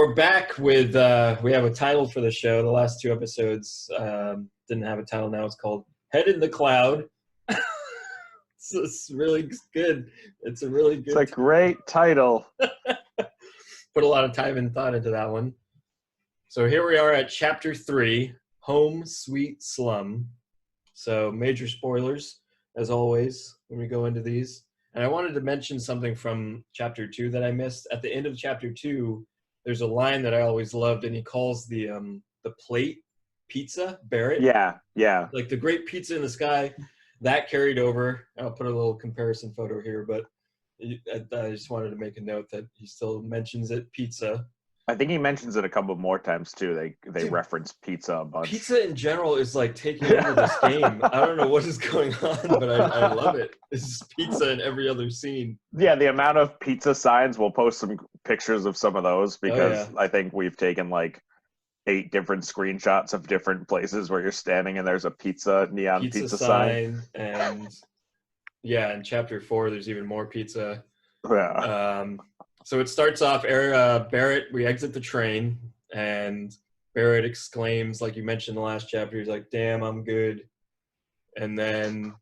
we're back with we have a title for the show. The last two episodes didn't have a title. Now it's called Head in the Cloud. It's really good. It's a really good. It's a great title. Put a lot of time and thought into that one. So here we are at Chapter 3, Home Sweet Slum. So major spoilers, as always, when we go into these. And I wanted to mention something from Chapter 2 that I missed. At the end of Chapter 2, there's a line that I always loved, and he calls the plate pizza Barrett. Yeah. Like the great pizza in the sky. That carried over. I'll put a little comparison photo here, but I just wanted to make a note that he still mentions it, pizza. I think he mentions it a couple more times too. They Dude, reference pizza a bunch. Pizza in general is like taking over this game. I don't know what is going on, but I love it. It's pizza in every other scene. Yeah, the amount of pizza signs, we'll post some pictures of some of those because I think we've taken like 8 different screenshots of different places where you're standing and there's a neon pizza sign. And in Chapter 4, there's even more pizza. Yeah. So it starts off, Barrett, we exit the train, and Barrett exclaims, like you mentioned in the last chapter, he's like, damn, I'm good. And then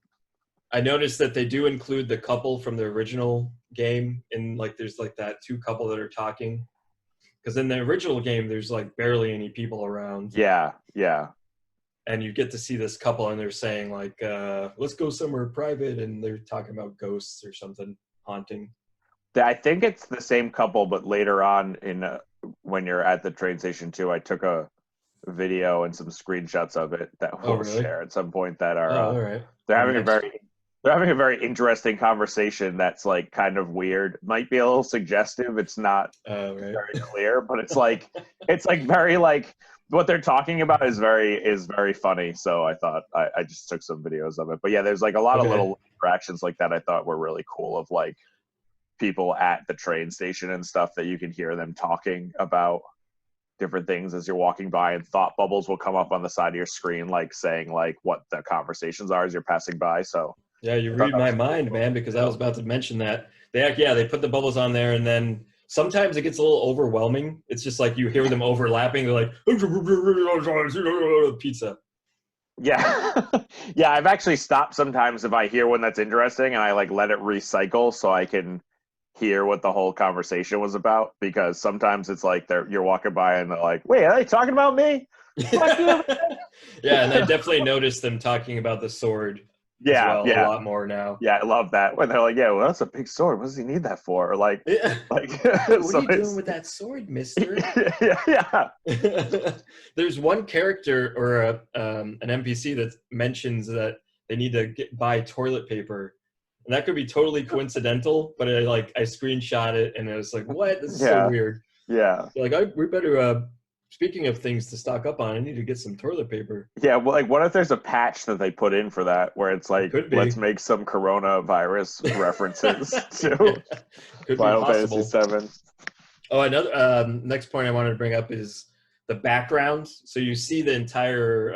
I noticed that they do include the couple from the original game, and like there's like that 2 couple that are talking. Because in the original game, there's like barely any people around. Yeah. And you get to see this couple, and they're saying like, let's go somewhere private, and they're talking about ghosts or something haunting. I think it's the same couple, but later on when you're at the train station too, I took a video and some screenshots of it that we'll share at some point that are all right. They're having a very interesting conversation that's like kind of weird. Might be a little suggestive. It's not very clear, but it's like very like what they're talking about is very funny. So I thought I just took some videos of it. But yeah, there's like a lot of little interactions like that I thought were really cool of like people at the train station and stuff that you can hear them talking about different things as you're walking by, and thought bubbles will come up on the side of your screen like saying like what the conversations are as you're passing by. So yeah, you read my mind, man, because I was about to mention that. They put the bubbles on there, and then sometimes it gets a little overwhelming. It's just like you hear them overlapping. They're like, pizza. Yeah. Yeah, I've actually stopped sometimes if I hear one that's interesting and I like let it recycle so I can hear what the whole conversation was about, because sometimes it's like you're walking by and they're like, wait, are they talking about me? Yeah, and I definitely noticed them talking about the sword a lot more now. Yeah, I love that. When they're like, yeah, well, that's a big sword. What does he need that for? Or like, what are you doing with that sword, mister? Yeah. There's one character or an NPC that mentions that they need to buy toilet paper. And that could be totally coincidental, but I screenshot it and it was like, what? This is so weird. Yeah. Like, we better, speaking of things to stock up on, I need to get some toilet paper. Yeah, well, like, what if there's a patch that they put in for that where it's like, let's make some coronavirus references to Final Fantasy 7. Oh, another next point I wanted to bring up is the background. So you see the entire,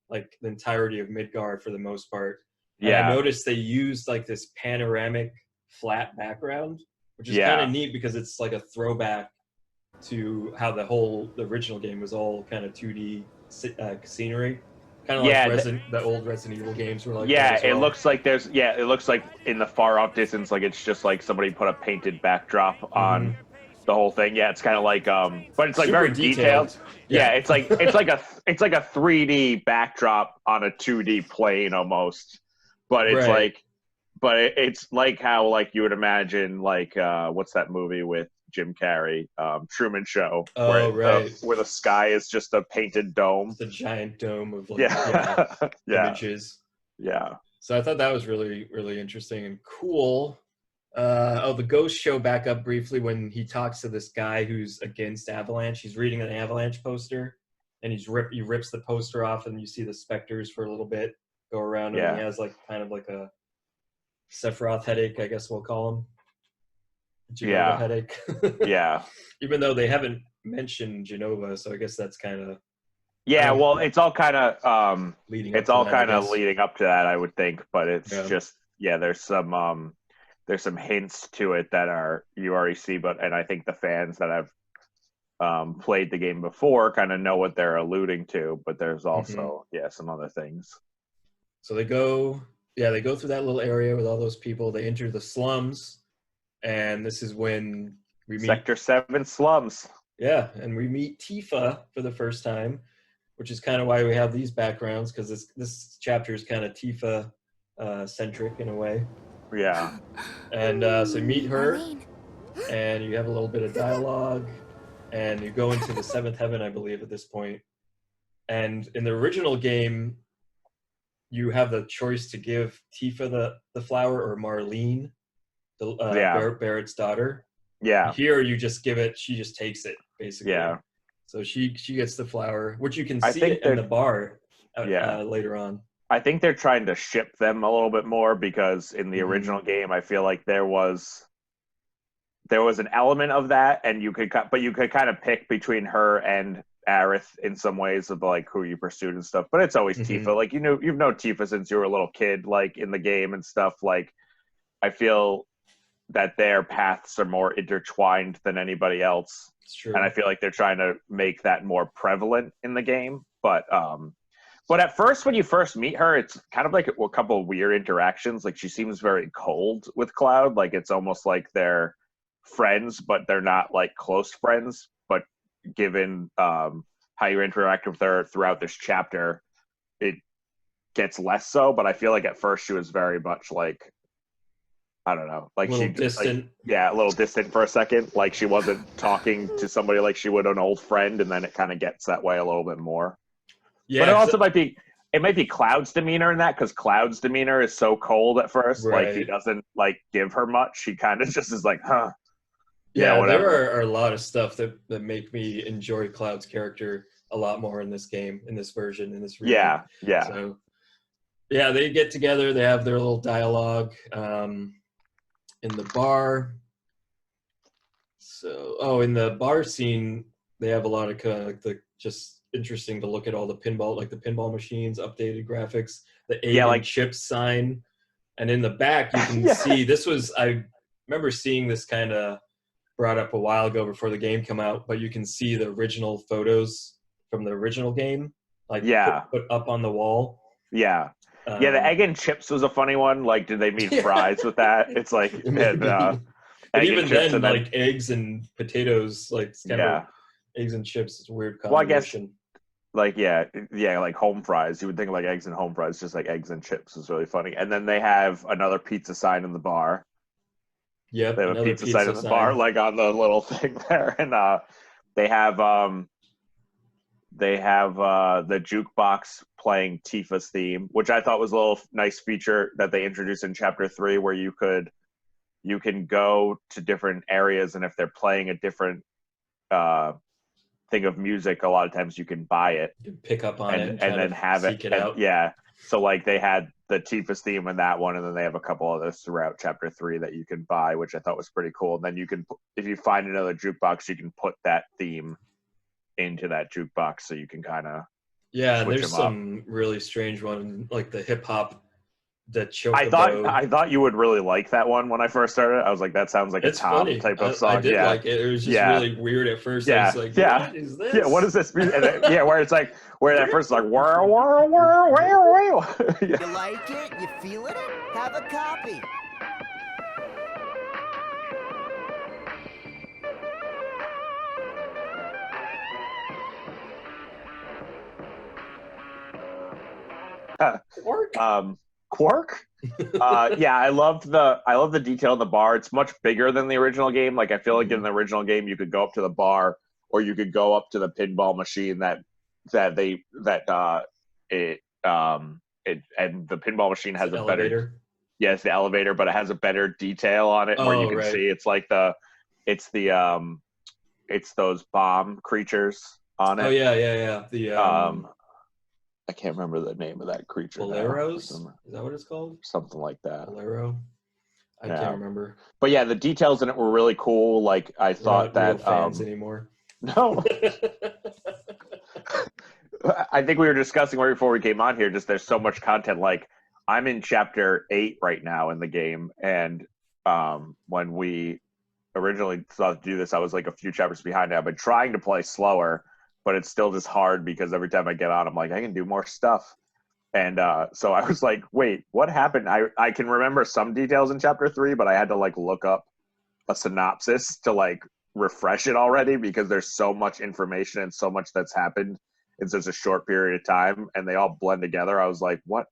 the entirety of Midgard for the most part. Yeah, and I noticed they used like this panoramic flat background, which is kind of neat because it's like a throwback to how the original game was all kind of 2D scenery, kind of like the old Resident Evil games were like. Yeah, it looks like it looks like in the far off distance, like it's just like somebody put a painted backdrop on the whole thing. Yeah, it's kind of like but it's like very detailed. Yeah, it's like a 3D backdrop on a 2D plane almost. But it's it's like how like you would imagine like what's that movie with Jim Carrey, Truman Show, where the sky is just a painted dome. It's a giant dome of images. Yeah. So I thought that was really, really interesting and cool. The ghosts show back up briefly when he talks to this guy who's against Avalanche. He's reading an Avalanche poster, and he rips the poster off, and you see the specters for a little bit go around, and he has like kind of like a Sephiroth headache, I guess we'll call him. Genova headache. Yeah. Even though they haven't mentioned Genova, so I guess that's kind of. Yeah, well, it's all kind of leading up to that, I would think, but it's just there's some hints to it that you already see, and I think the fans that have played the game before kind of know what they're alluding to, but there's also some other things. So they go through that little area with all those people. They enter the slums, and this is when we meet Sector 7 slums. Yeah, and we meet Tifa for the first time, which is kind of why we have these backgrounds, because this chapter is kind of Tifa centric in a way. Yeah. And so you meet her, and you have a little bit of dialogue, and you go into the seventh heaven, I believe, at this point. And in the original game, you have the choice to give Tifa the flower or Marlene, Barrett's daughter. Yeah. Here you just give it, she just takes it, basically. Yeah. So she gets the flower, which you can see it in the bar later on. I think they're trying to ship them a little bit more, because in the original game, I feel like there was an element of that, and you could kind of pick between her and Aerith in some ways of like who you pursued and stuff. But it's always Tifa. Like, you've known Tifa since you were a little kid, like in the game and stuff. Like, I feel that their paths are more intertwined than anybody else. It's true. And I feel like they're trying to make that more prevalent in the game. But at first, when you first meet her, it's kind of like a couple of weird interactions. Like, she seems very cold with Cloud. Like, it's almost like they're friends, but they're not like close friends. But given how you interact with her throughout this chapter, it gets less so. But I feel like at first she was very much like, I don't know, like she distant. Like, a little distant for a second. Like, she wasn't talking to somebody like she would an old friend, and then it kind of gets that way a little bit more. Yeah, but it also might be Cloud's demeanor in that, because Cloud's demeanor is so cold at first. Right. Like, he doesn't like give her much. He kind of just is like, huh. Yeah, whatever. There are a lot of stuff that make me enjoy Cloud's character a lot more in this game, in this version, in this remake. Yeah. So, yeah, they get together. They have their little dialogue in the bar. So, in the bar scene, they have a lot of kind of like just interesting to look at all the pinball machines, updated graphics, the A chips sign, and in the back you can see I remember seeing this kind of brought up a while ago before the game came out, but you can see the original photos from the original game, put up on the wall. Yeah. The egg and chips was a funny one. Like, did they mean fries with that? It's like, and even then, like eggs and potatoes, like it's kind of eggs and chips is a weird combination. Well, I guess, like home fries. You would think like eggs and home fries, just like eggs and chips is really funny. And then they have another pizza sign in the bar. Yep, they have a pizza sign in the bar, like on the little thing there, and they have the jukebox playing Tifa's theme, which I thought was a little nice feature that they introduced in Chapter 3, where you can go to different areas, and if they're playing a different thing of music, a lot of times you can buy it, you can pick up on it, and then have it out. Yeah, so like they had the Tifa's theme in that one, and then they have a couple others throughout Chapter 3 that you can buy, which I thought was pretty cool. And then you can, if you find another jukebox, you can put that theme into that jukebox, so you can kind of there's some really strange one, like the hip hop, the chocobo. I thought you would really like that one when I first started. I was like, that sounds like a Tom type of song. I did like it. It was just really weird at first. I was like, what is this? Yeah, what is this? And then, where it's like, where at first it's like, whir, whir, whir, whir, whir. You like it? You feeling it? Have a copy. Quark? I love the detail in the bar. It's much bigger than the original game. Like, I feel like in the original game you could go up to the bar, or you could go up to the pinball machine and the pinball machine has a better it's the elevator, but it has a better detail on it where you can see it's those bomb creatures on it. The I can't remember the name of that creature. Boleros? Is that what it's called? Something like that. Bolero? I can't remember. But yeah, the details in it were really cool. Like, I thought that fans anymore. No. I think we were discussing right before we came on here, just there's so much content. Like, I'm in Chapter 8 right now in the game, and when we originally thought to do this, I was like a few chapters behind. I've been trying to play slower, but it's still just hard because every time I get on, I'm like, I can do more stuff. And so I was like, wait, what happened? I can remember some details in chapter 3, but I had to like look up a synopsis to like refresh it already because there's so much information and so much that's happened in such a short period of time, and they all blend together. I was like, what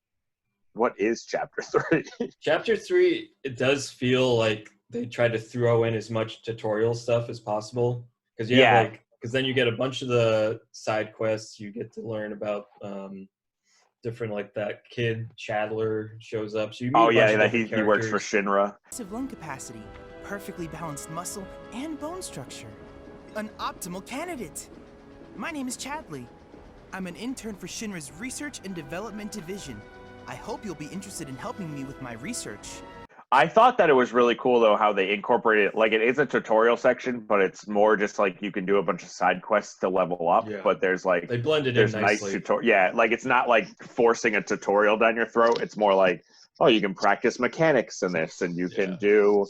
is chapter 3? Chapter 3, it does feel like they tried to throw in as much tutorial stuff as possible because you have like, because then you get a bunch of the side quests. You get to learn about different, like that kid Chandler shows up. So you meet he works for Shinra. Lung capacity, perfectly balanced muscle and bone structure. An optimal candidate. My name is Chadley. I'm an intern for Shinra's Research and Development Division. I hope you'll be interested in helping me with my research. I thought that it was really cool, though, how they incorporated, like, it is a tutorial section, but it's more just, like, you can do a bunch of side quests to level up, but there's, like... They blended in nicely. Like, it's not, like, forcing a tutorial down your throat. It's more like, oh, you can practice mechanics in this, and you can do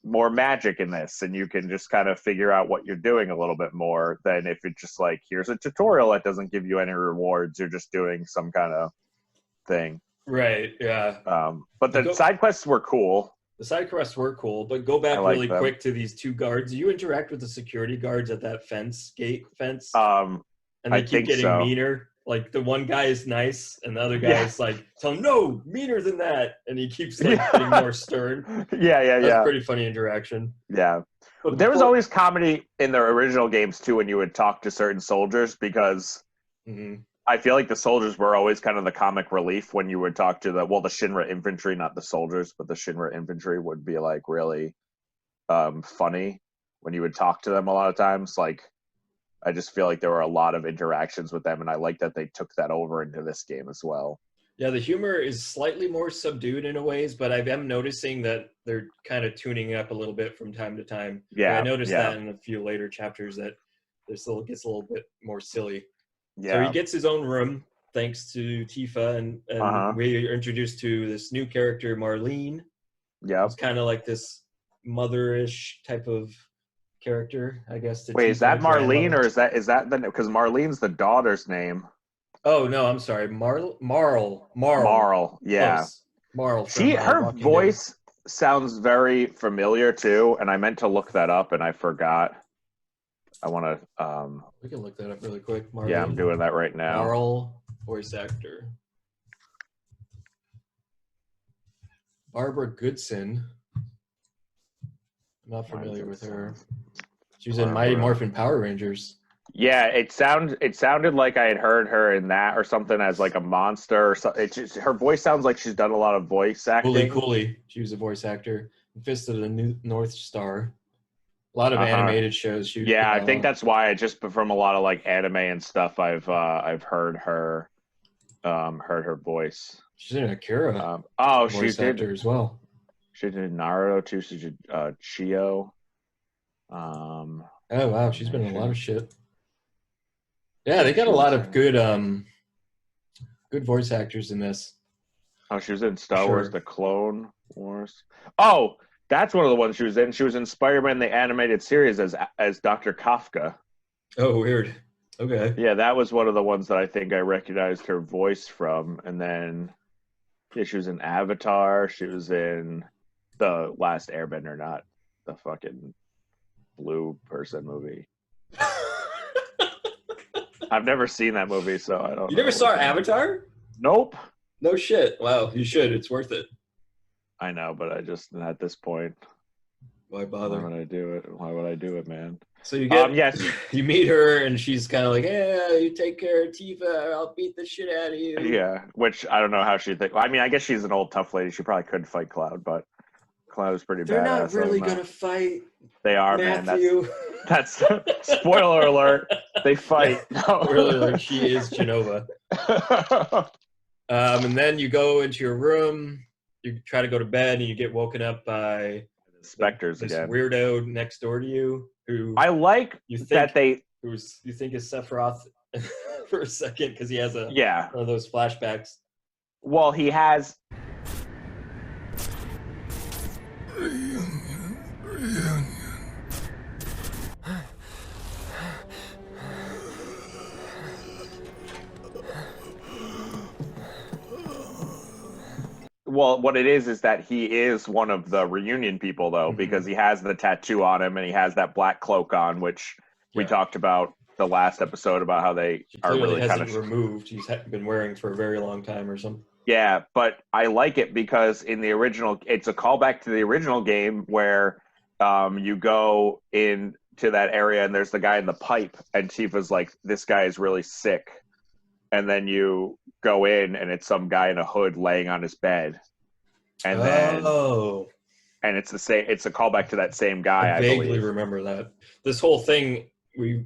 more magic in this, and you can just kind of figure out what you're doing a little bit more than if it's just, like, here's a tutorial that doesn't give you any rewards. You're just doing some kind of thing. Right, yeah. But the side quests were cool. The side quests were cool, but go back really quick to these two guards. You interact with the security guards at that gate fence, and they keep getting meaner. Like, the one guy is nice, and the other guy is like, tell him, no, meaner than that. And he keeps, like, getting more stern. That's a pretty funny interaction. Yeah. But there was always comedy in the original games, too, when you would talk to certain soldiers, because... I feel like the soldiers were always kind of the comic relief when you would talk to the Shinra infantry, not the soldiers, but the Shinra infantry would be like really funny when you would talk to them a lot of times. Like, I just feel like there were a lot of interactions with them, and I like that they took that over into this game as well. Yeah, the humor is slightly more subdued in a ways, but I am noticing that they're kind of tuning it up a little bit from time to time. I noticed that in a few later chapters that it still gets a little bit more silly. So he gets his own room thanks to Tifa, and we are introduced to this new character, Marlene. Yeah. It's kind of like this motherish type of character, I guess. Wait, is that Marlene, or is that the, because Marlene's the daughter's name? Oh, no, I'm sorry. Marl, yeah. Close. Marl. Her voice sounds very familiar, too, and I meant to look that up, and I forgot. I want to... we can look that up really quick. Marlene. Yeah, I'm doing that right now. Marl, voice actor. Barbara Goodson. I'm not familiar with her. She was in Mighty Morphin Power Rangers. Yeah, it sounded like I had heard her in that or something as like a monster. Or something. Her voice sounds like she's done a lot of voice acting. Cooley. She was a voice actor. Fist of the North Star. A lot of animated shows. I think that's why just from a lot of like anime and stuff, I've heard her voice. She's in Akira. She did as well. She did Naruto too. She did Chio. Oh wow, she's been in a lot of shit. Yeah, they got a lot of good voice actors in this. Oh, she was in Star Wars: The Clone Wars. Oh. That's one of the ones she was in. She was in Spider-Man the Animated Series as Dr. Kafka. Oh, weird. Okay. Yeah, that was one of the ones that I think I recognized her voice from. And then she was in Avatar. She was in The Last Airbender, not the fucking blue person movie. I've never seen that movie, so I don't know. You never saw Avatar? Nope. No shit. Wow, you should. It's worth it. I know, but I just, at this point, why bother? Why would I do it? Why would I do it, man? So you get, you meet her, and she's kind of like, "Yeah, you take care of Tifa, I'll beat the shit out of you." Yeah, which I don't know how she think. I mean, I guess she's an old tough lady. She probably couldn't fight Cloud, but Cloud is pretty badass. They're not really gonna fight. They are, Matthew. Man. That's spoiler alert. They fight. No. Really, like she is Genova. And then you go into your room. You try to go to bed, and you get woken up by specters this again. Weirdo next door to you, who I like you think that they you think is Sephiroth for a second because he has one of those flashbacks. Well, he has. Reunion. well, what it is that he is one of the reunion people, though, because he has the tattoo on him and he has that black cloak on, which we talked about the last episode about how they are really kind of removed. He's been wearing for a very long time or something. Yeah, but I like it because in the original, it's a callback to the original game where you go into that area and there's the guy in the pipe, and Tifa's like, "This guy is really sick." And then you go in and it's some guy in a hood laying on his bed. And and it's the same, it's a callback to that same guy. I vaguely remember that. This whole thing we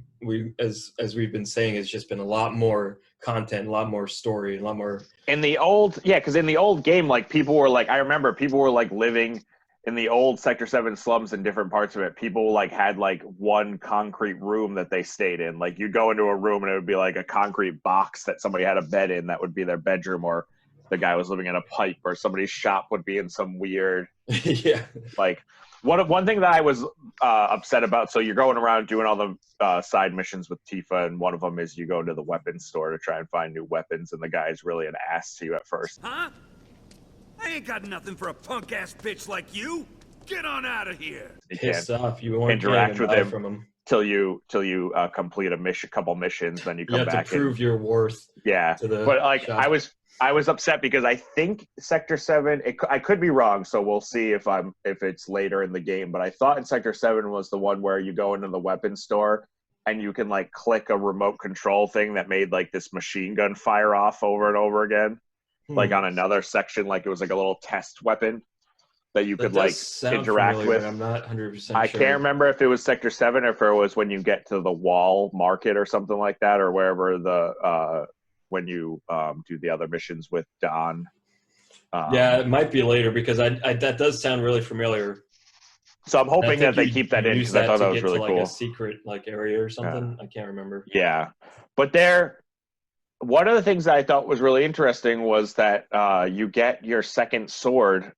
as we've been saying has just been a lot more content, a lot more story, a lot more in the old because in the old game, like people were like, I remember people were like living in the old Sector 7 slums in different parts of it. People like had like one concrete room that they stayed in. Like you'd go into a room and it would be like a concrete box that somebody had a bed in, that would be their bedroom, or the guy was living in a pipe, or somebody's shop would be in some weird like one thing that I was upset about. So you're going around doing all the side missions with Tifa, and one of them is you go to the weapons store to try and find new weapons, and the guy's really an ass to you at first. Huh? I ain't got nothing for a punk-ass bitch like you. Get on out of here. You can't off. You won't interact with him from him till you complete a couple missions, then you come back. You have to prove your worth. Yeah, but like shop. I was upset because I think Sector 7. I could be wrong, so we'll see if it's later in the game. But I thought in Sector 7 was the one where you go into the weapons store and you can like click a remote control thing that made like this machine gun fire off over and over again. Like on another section, like it was like a little test weapon that you could like interact with. I'm not 100% sure. I can't remember if it was Sector 7 or if it was when you get to the wall market or something like that, or wherever when you do the other missions with Don. Yeah, it might be later because that does sound really familiar. So I'm hoping that they keep that in because I thought that was really cool. Like a secret like area or something. I can't remember. Yeah, but one of the things that I thought was really interesting was that you get your second sword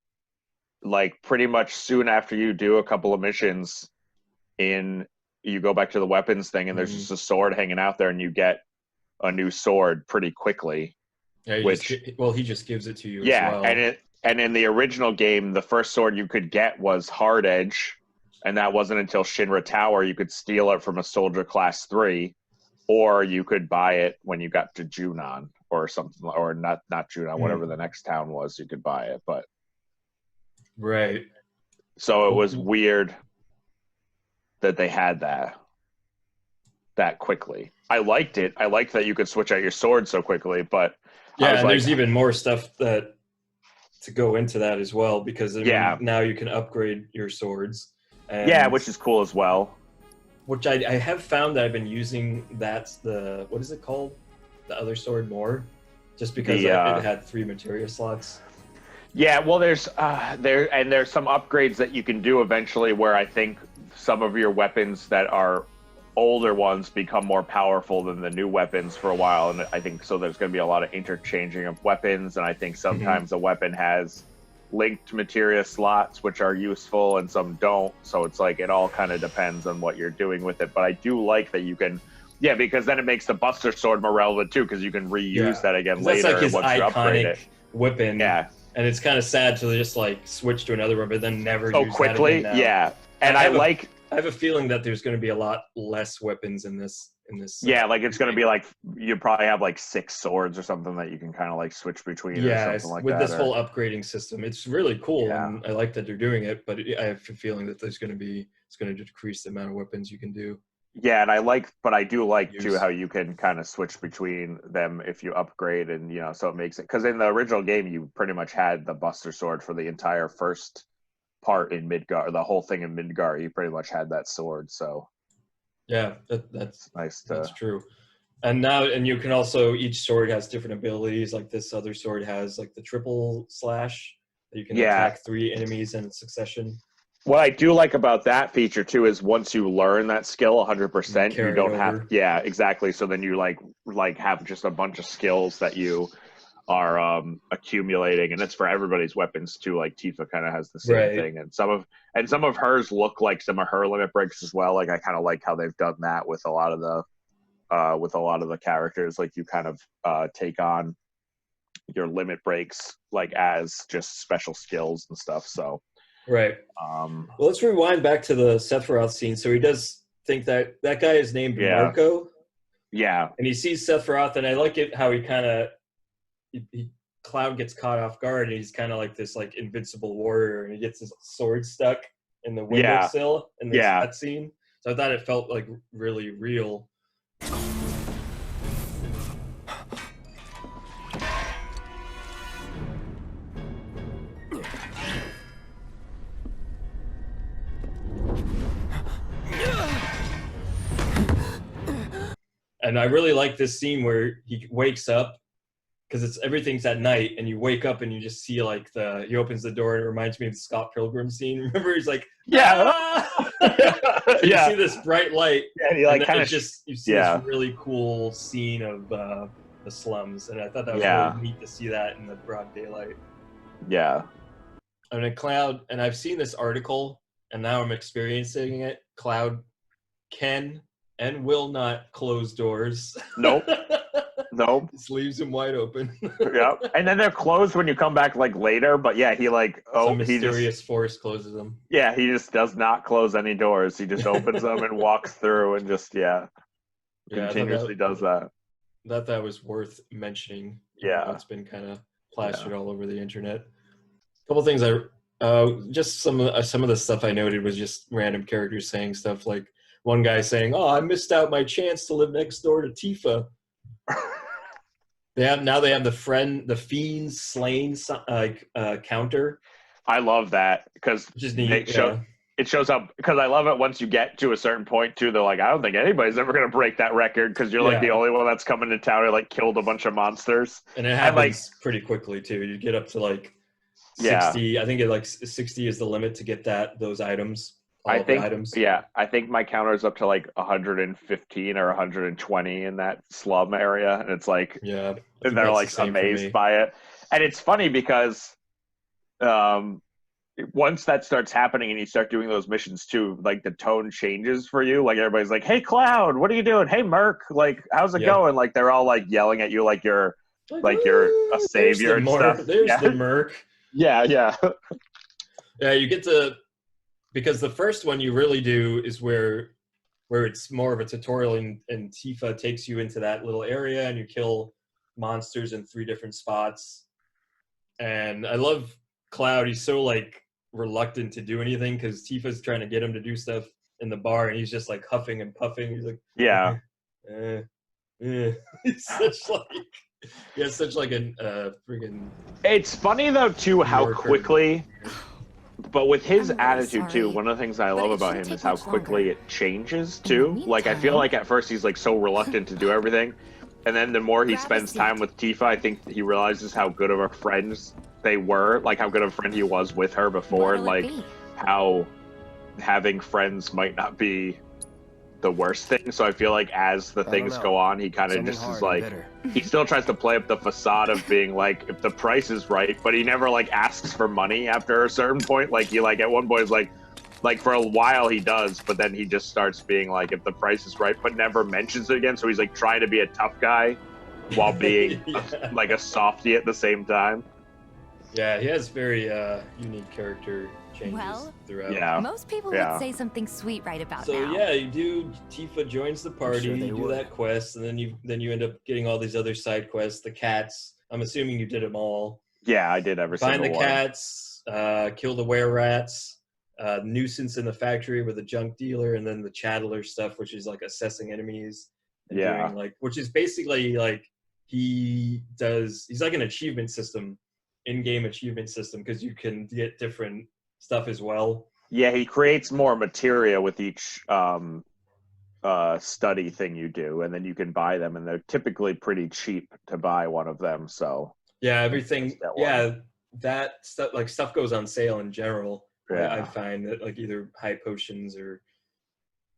like pretty much soon after you do a couple of missions. You go back to the weapons thing, and there's just a sword hanging out there, and you get a new sword pretty quickly. Yeah, he just gives it to you. Yeah, as well. and in the original game, the first sword you could get was Hard Edge, and that wasn't until Shinra Tower. You could steal it from a soldier class 3. Or you could buy it when you got to Junon or something, or not Junon, whatever the next town was, you could buy it. But right. So it was weird that they had that quickly. I liked it. I liked that you could switch out your sword so quickly, but yeah, and there's even more stuff to go into that as well, because now you can upgrade your swords. Which is cool as well. Which I have found that I've been using what is it called? The other sword more, just because it had 3 materia slots. Yeah, well, there's some upgrades that you can do eventually where I think some of your weapons that are older ones become more powerful than the new weapons for a while, and I think so. There's going to be a lot of interchanging of weapons, and I think sometimes a weapon has linked materia slots which are useful and some don't, so it's like it all kind of depends on what you're doing with it. But I do like that you can because then it makes the Buster Sword more relevant too, because you can reuse that again later. That's like his once you upgrade it. Weapon, and it's kind of sad to just like switch to another one but then never use quickly that again now. And I have a feeling that there's going to be a lot less weapons in this like it's going to be like you probably have like 6 swords or something that you can kind of like switch between or something like with that. This whole upgrading system, it's really cool and I like that they're doing it, but I have a feeling that it's going to decrease the amount of weapons you can do. Yeah, and I do like too how you can kind of switch between them if you upgrade, and so it makes it, because in the original game you pretty much had the Buster Sword for the entire first part in Midgar, the whole thing in Midgar, you pretty much had that sword. So yeah, that's nice. That's true. And you can also, each sword has different abilities. Like this other sword has like the triple slash that you can attack 3 enemies in succession. What I do like about that feature too is once you learn that skill 100%, you don't have exactly. So then you like have just a bunch of skills that you are accumulating, and it's for everybody's weapons too. Like Tifa kind of has the same thing, and some of hers look like some of her limit breaks as well. Like I kind of like how they've done that with a lot of the characters. Like you kind of take on your limit breaks like as just special skills and stuff. So right. Well, let's rewind back to the Sephiroth scene. So he does think that that guy is named Marco. Yeah. And he sees Sephiroth, and I like it how he kind of Cloud gets caught off guard, and he's kind of like this like invincible warrior, and he gets his sword stuck in the windowsill in this cutscene. So I thought it felt like really real. And I really like this scene where he wakes up, because everything's at night, and you wake up and you just see like he opens the door, and it reminds me of the Scott Pilgrim scene. Remember, he's like, ah! You see this bright light, and he like kind of you see this really cool scene of the slums, and I thought that was really neat to see that in the broad daylight. Yeah. And then Cloud, and I've seen this article, and now I'm experiencing it. Cloud can and will not close doors. Nope. Nope. Just leaves them wide open. Yeah. And then they're closed when you come back like later, but yeah, he like some mysterious force closes them. Yeah, he just does not close any doors. He just opens them and walks through and just continuously does that. That was worth mentioning. Yeah. It's been kind of plastered all over the internet. A couple things just some of the stuff I noted was just random characters saying stuff like one guy saying, "Oh, I missed out my chance to live next door to Tifa." They have the Fiend's slain counter. I love that because it shows up, because I love it once you get to a certain point too. They're like, I don't think anybody's ever going to break that record because you're like the only one that's coming to town and like killed a bunch of monsters. And it happens pretty quickly too. You get up to like 60. I think 60 is the limit to get those items. I think my counter is up to like 115 or 120 in that slum area, and it's like, and they're like amazed by it. And it's funny because once that starts happening and you start doing those missions too, like the tone changes for you. Like everybody's like, "Hey Cloud, what are you doing? Hey Merc, like how's it going?" Like they're all like yelling at you like you're a savior and stuff. There's the Merc. Yeah. Yeah, you get to. Because the first one you really do is where it's more of a tutorial, and Tifa takes you into that little area and you kill monsters in 3 different spots. And I love Cloud. He's so like reluctant to do anything because Tifa's trying to get him to do stuff in the bar, and he's just like huffing and puffing. He's like, He's such like he has such like a friggin'. It's funny though too how quickly. But with his attitude too, one of the things I love about him is how quickly it changes too. Like I feel like at first he's like so reluctant to do everything, and then the more he spends time with Tifa, I think he realizes how good of a friends they were, like how good of a friend he was with her before, like how having friends might not be the worst thing. So I feel like as the things go on, he kind of just is like, he still tries to play up the facade of being like, if the price is right, but he never like asks for money after a certain point. Like he like at one point is like for a while he does, but then he just starts being like, if the price is right, but never mentions it again. So he's like trying to be a tough guy while being like a softie at the same time. Yeah, he has very unique character changes throughout. Yeah. Most people would say something sweet right about now. So yeah, you do. Tifa joins the party. You do that quest, and then you end up getting all these other side quests. The cats. I'm assuming you did them all. Yeah, I did every single one. Find the cats. Kill the were-rats. Nuisance in the factory with a junk dealer, and then the Chandler stuff, which is like assessing enemies. And doing, like, which is basically like he's like an achievement system, in-game achievement system, because you can get different stuff as well. Yeah, he creates more materia with each study thing you do, and then you can buy them, and they're typically pretty cheap to buy one of them. So yeah, everything. That stuff, like stuff goes on sale in general. Yeah, I find that like either high potions or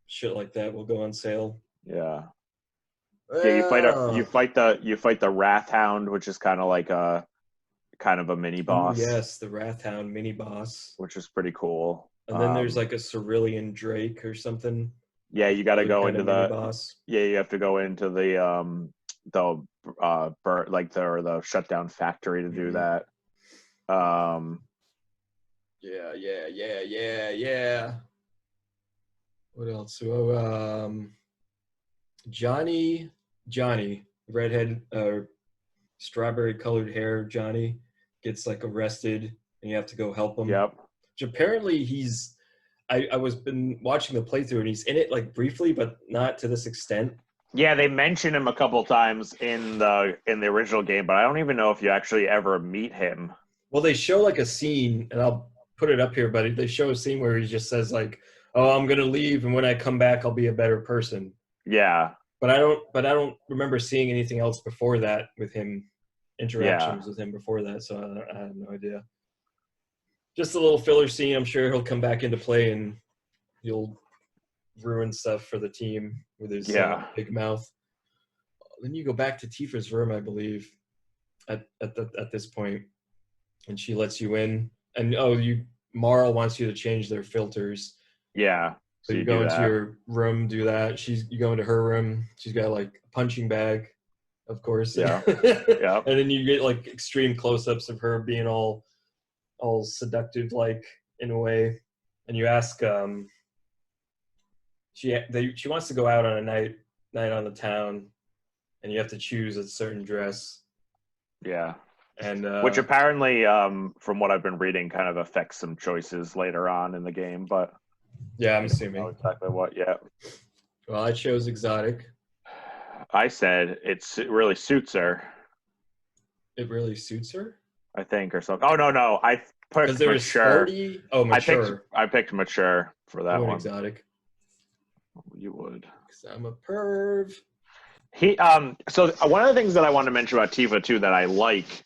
shit like that will go on sale. Yeah. Yeah, you fight the Wrath Hound, which is kind of like a mini boss. Yes, the Wrath Hound mini boss, which is pretty cool. And then there's like a Cerulean Drake or something. Yeah, you got to go into the boss. Yeah, you have to go into the they'll burn the shut down factory to do that. Yeah. What else? So, Johnny, redhead, strawberry colored hair Johnny gets like arrested, and you have to go help him. Yep. Which apparently I was been watching the playthrough, and he's in it like briefly, but not to this extent. Yeah, they mention him a couple times in the original game, but I don't even know if you actually ever meet him. Well, they show like a scene, and I'll put it up here, but they show a scene where he just says like, "Oh, I'm gonna leave, and when I come back, I'll be a better person." Yeah. But I don't remember seeing anything else before that with him, interactions with him before that, so I have no idea. Just a little filler scene. I'm sure he'll come back into play, and he'll ruin stuff for the team with his big mouth. Then you go back to Tifa's room, I believe, at this point, and she lets you in. And Marl wants you to change their filters. Yeah. So you go into your room, do that. You go into her room. She's got like a punching bag, of course. Yeah. Yeah. And then you get like extreme close-ups of her being all seductive, like in a way. And you ask, she wants to go out on a night on the town, and you have to choose a certain dress. Yeah. And which apparently, from what I've been reading, kind of affects some choices later on in the game, but. Yeah, I'm assuming. I don't know exactly what, yeah. Well, I chose exotic. I said it really suits her. It really suits her? I think, or something. Oh, no. I picked mature. Oh, mature. I picked mature for that one. Exotic. You would. Because I'm a perv. So one of the things that I want to mention about Tifa, too, that I like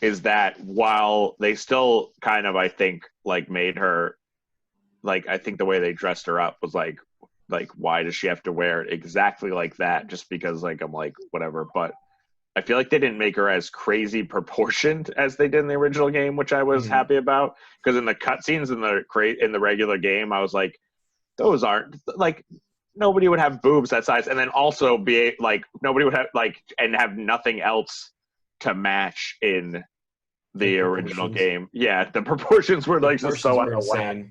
is that while they still kind of, I think, like made her, like, I think the way they dressed her up was like, why does she have to wear it exactly like that? Just because, like, I'm like, whatever. But I feel like they didn't make her as crazy proportioned as they did in the original game, which I was happy about. Because in the cutscenes in the regular game, I was like, those aren't, like, nobody would have boobs that size. And then also be, like, nobody would have, like, and have nothing else to match in the original game. Yeah, the proportions were, like, just so out of whack.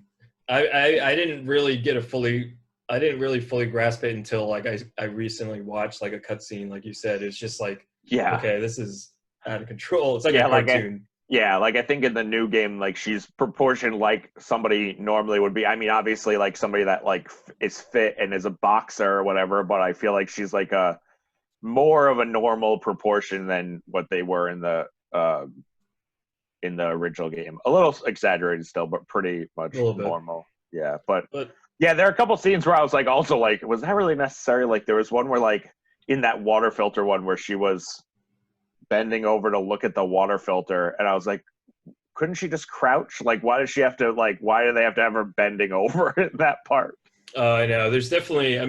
I didn't really fully grasp it until like I recently watched like a cutscene, like you said. It's just like, okay, this is out of control. It's like a cartoon. Like I think in the new game, like she's proportioned like somebody normally would be. I mean, obviously like somebody that like is fit and is a boxer or whatever, but I feel like she's like a more of a normal proportion than what they were in the original game. A little exaggerated still, but pretty much normal. Yeah, but yeah, there are a couple scenes where I was like, also like, was that really necessary? Like there was one where like in that water filter one where she was bending over to look at the water filter, and I was like, couldn't she just crouch? Like, why does she have to, like, why do they have to have her bending over in that part? I know. There's definitely a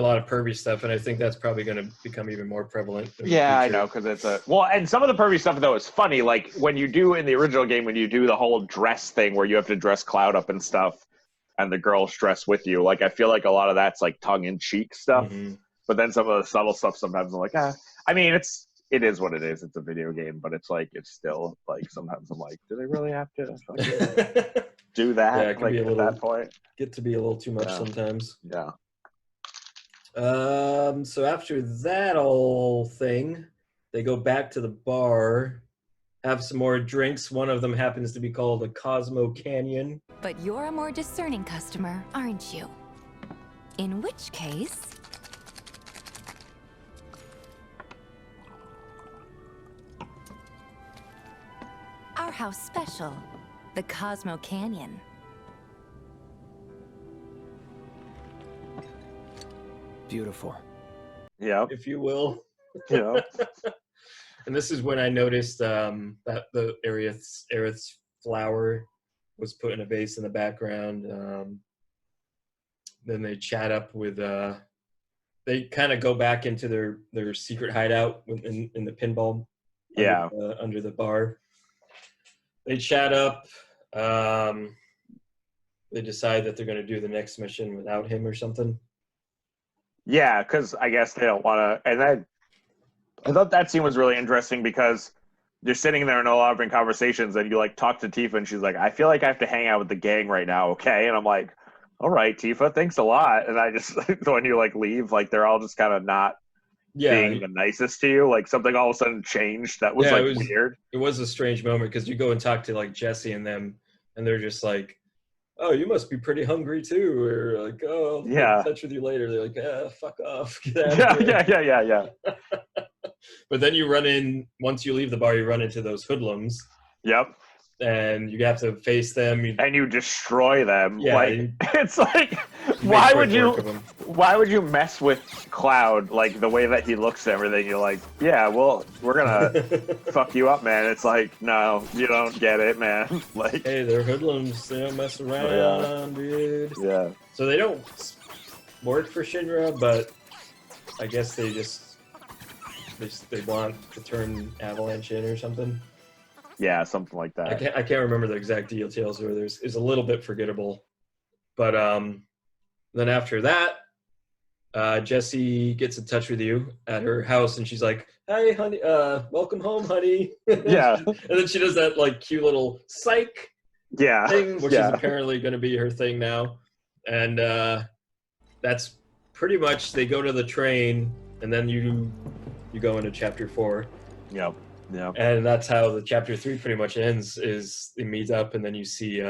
lot of pervy stuff, and I think that's probably going to become even more prevalent. Yeah, I know, because it's and some of the pervy stuff, though, is funny. Like, when you do, in the original game, when you do the whole dress thing where you have to dress Cloud up and stuff, and the girls dress with you, like, I feel like a lot of that's, like, tongue-in-cheek stuff. Mm-hmm. But then some of the subtle stuff sometimes I'm like, I mean, it is what it is. It's a video game, but it's like, it's still, like, sometimes I'm like, do they really have to do that? Yeah, it can like, be at that point? Get to be a little too much sometimes. Yeah. So after that whole thing, they go back to the bar, have some more drinks. One of them happens to be called a Cosmo Canyon. But you're a more discerning customer, aren't you? In which case... our house special, the Cosmo Canyon. Beautiful. Yeah. If you will. Yeah. And this is when I noticed that the Aerith's flower was put in a vase in the background. Then they chat up with... they kind of go back into their secret hideout in the pinball under the bar. They chat up. They decide that they're going to do the next mission without him or something. Yeah, because I guess they don't want to. And then I thought that scene was really interesting because you're sitting there and all having conversations, and you like talk to Tifa, and she's like, "I feel like I have to hang out with the gang right now, okay?" And I'm like, "All right, Tifa, thanks a lot." And I just when you like leave, like they're all just kind of not being the nicest to you. Like something all of a sudden changed. That was like weird. It was a strange moment because you go and talk to like Jesse and them, and they're just like, "Oh, you must be pretty hungry too," or like, "Oh, I'll get in touch with you later." They're like, fuck off. Get out of here. Yeah. But then you run in, once you leave the bar, you run into those hoodlums. Yep. And you have to face them. And you destroy them. Yeah. Like, it's like, why would you mess with Cloud, like, the way that he looks and everything? You're like, yeah, well, we're gonna fuck you up, man. It's like, no, you don't get it, man. Like, hey, they're hoodlums. They don't mess around, dude. Yeah. So they don't work for Shinra, but I guess they want to turn Avalanche in or something. Yeah, something like that. I can't remember the exact details, or it's a little bit forgettable. But then after that, Jessie gets in touch with you at her house, and she's like, "Hey, honey, welcome home, honey." Yeah. And then she does that like cute little psych thing, which is apparently going to be her thing now. And that's pretty much, they go to the train, and then you go into chapter 4. Yep. Yeah. And that's how the chapter 3 pretty much ends, is they meet up, and then you see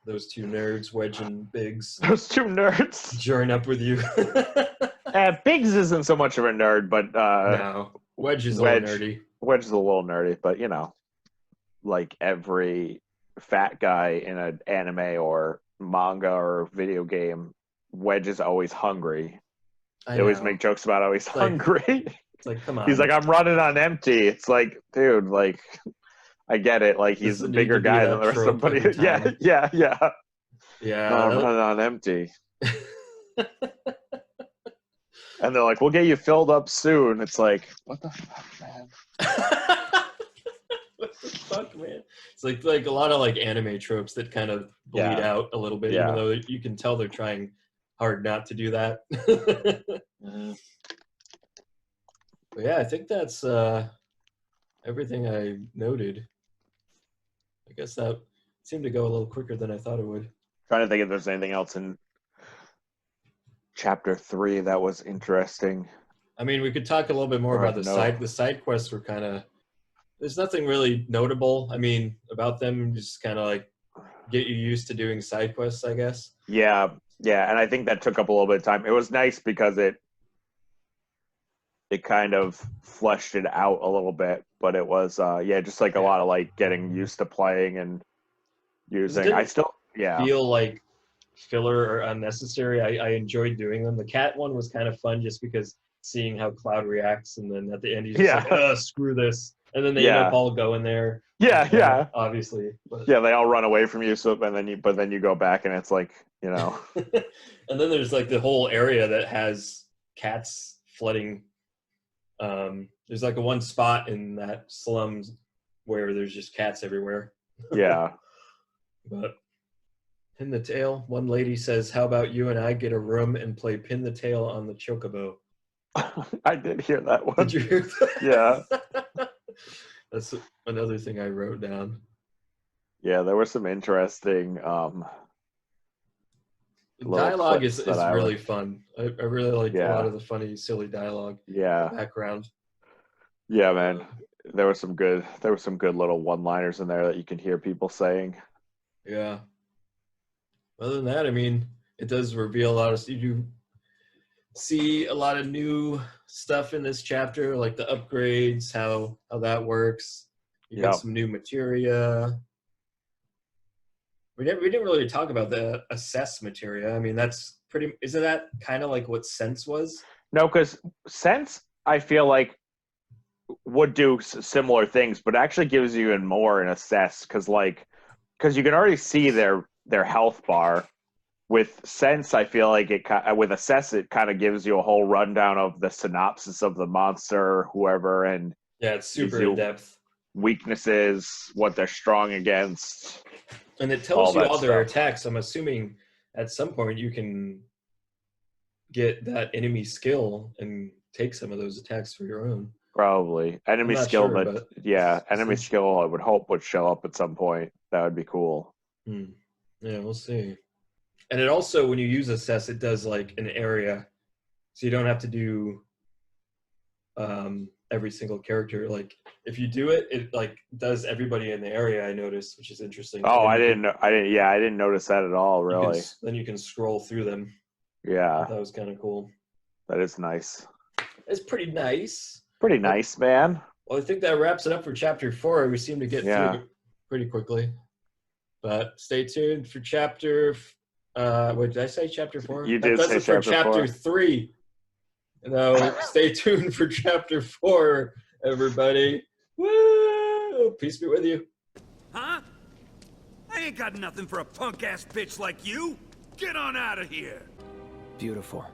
those two nerds, Wedge and Biggs. Those two nerds join up with you. Biggs isn't so much of a nerd, but no, Wedge is a little nerdy. Wedge is a little nerdy, but you know, like every fat guy in an anime or manga or video game, Wedge is always hungry. They always make jokes about how he's hungry. It's like, come on. He's like, I'm running on empty. It's like, dude, like, I get it. Like, he's a bigger guy than the rest of somebody. Yeah. No, I'm running on empty. And they're like, we'll get you filled up soon. It's like, what the fuck, man? What the fuck, man? It's like a lot of like anime tropes that kind of bleed out a little bit, even though you can tell they're trying hard not to do that. But yeah, I think that's everything I noted. I guess that seemed to go a little quicker than I thought it would. Trying to think if there's anything else in chapter 3 that was interesting. I mean, we could talk a little bit more about the side quests were kind of, there's nothing really notable. I mean, about them, just kind of like get you used to doing side quests, I guess. Yeah, and I think that took up a little bit of time. It was nice because it kind of fleshed it out a little bit, but it was just like a lot of like getting used to playing and using. I still feel like filler or unnecessary. I enjoyed doing them. The cat one was kind of fun just because seeing how Cloud reacts, and then at the end he's just like, screw this, and then they end up all going there. Obviously. But... yeah, they all run away from you. So but then you go back, and it's like, you know. And then there's like the whole area that has cats flooding. There's like one spot in that slums where there's just cats everywhere. Yeah. But Pin the Tail, one lady says, "How about you and I get a room and play Pin the Tail on the Chocobo?" I did hear that one. Did you hear that? Yeah. That's another thing I wrote down. Yeah, there were some interesting dialogue is really fun. I really like a lot of the funny, silly dialogue. Background. Yeah, man. There were some good little one-liners in there that you can hear people saying. Yeah. Other than that, I mean, it does reveal a lot of. You see a lot of new stuff in this chapter, like the upgrades, how that works. You got some new materia. We didn't really talk about the assess materia. I mean, isn't that kind of like what sense was? No, because sense, I feel like, would do similar things, but actually gives you even more in assess, because you can already see their health bar. With sense, I feel like with assess, it kind of gives you a whole rundown of the synopsis of the monster or whoever, and it's super in depth. Weaknesses, what they're strong against. And it tells you all their attacks. I'm assuming at some point you can get that enemy skill and take some of those attacks for your own. Probably enemy skill, sure, but yeah, enemy skill. I would hope would show up at some point. That would be cool. Yeah, we'll see. And it also, when you use assess, it does like an area, so you don't have to do every single character. Like if you do it, it like does everybody in the area. I noticed, which is interesting. Oh, I didn't know. I didn't notice that at all. Really. Then you can scroll through them. Yeah, that was kind of cool. That is nice. It's pretty nice. Pretty nice, man. Well, I think that wraps it up for Chapter 4. We seem to get through it pretty quickly. But stay tuned for Chapter... wait, did I say Chapter 4? You did say Chapter 4. Chapter 3. No, stay tuned for Chapter 4, everybody. Woo! Peace be with you. Huh? I ain't got nothing for a punk-ass bitch like you. Get on out of here. Beautiful.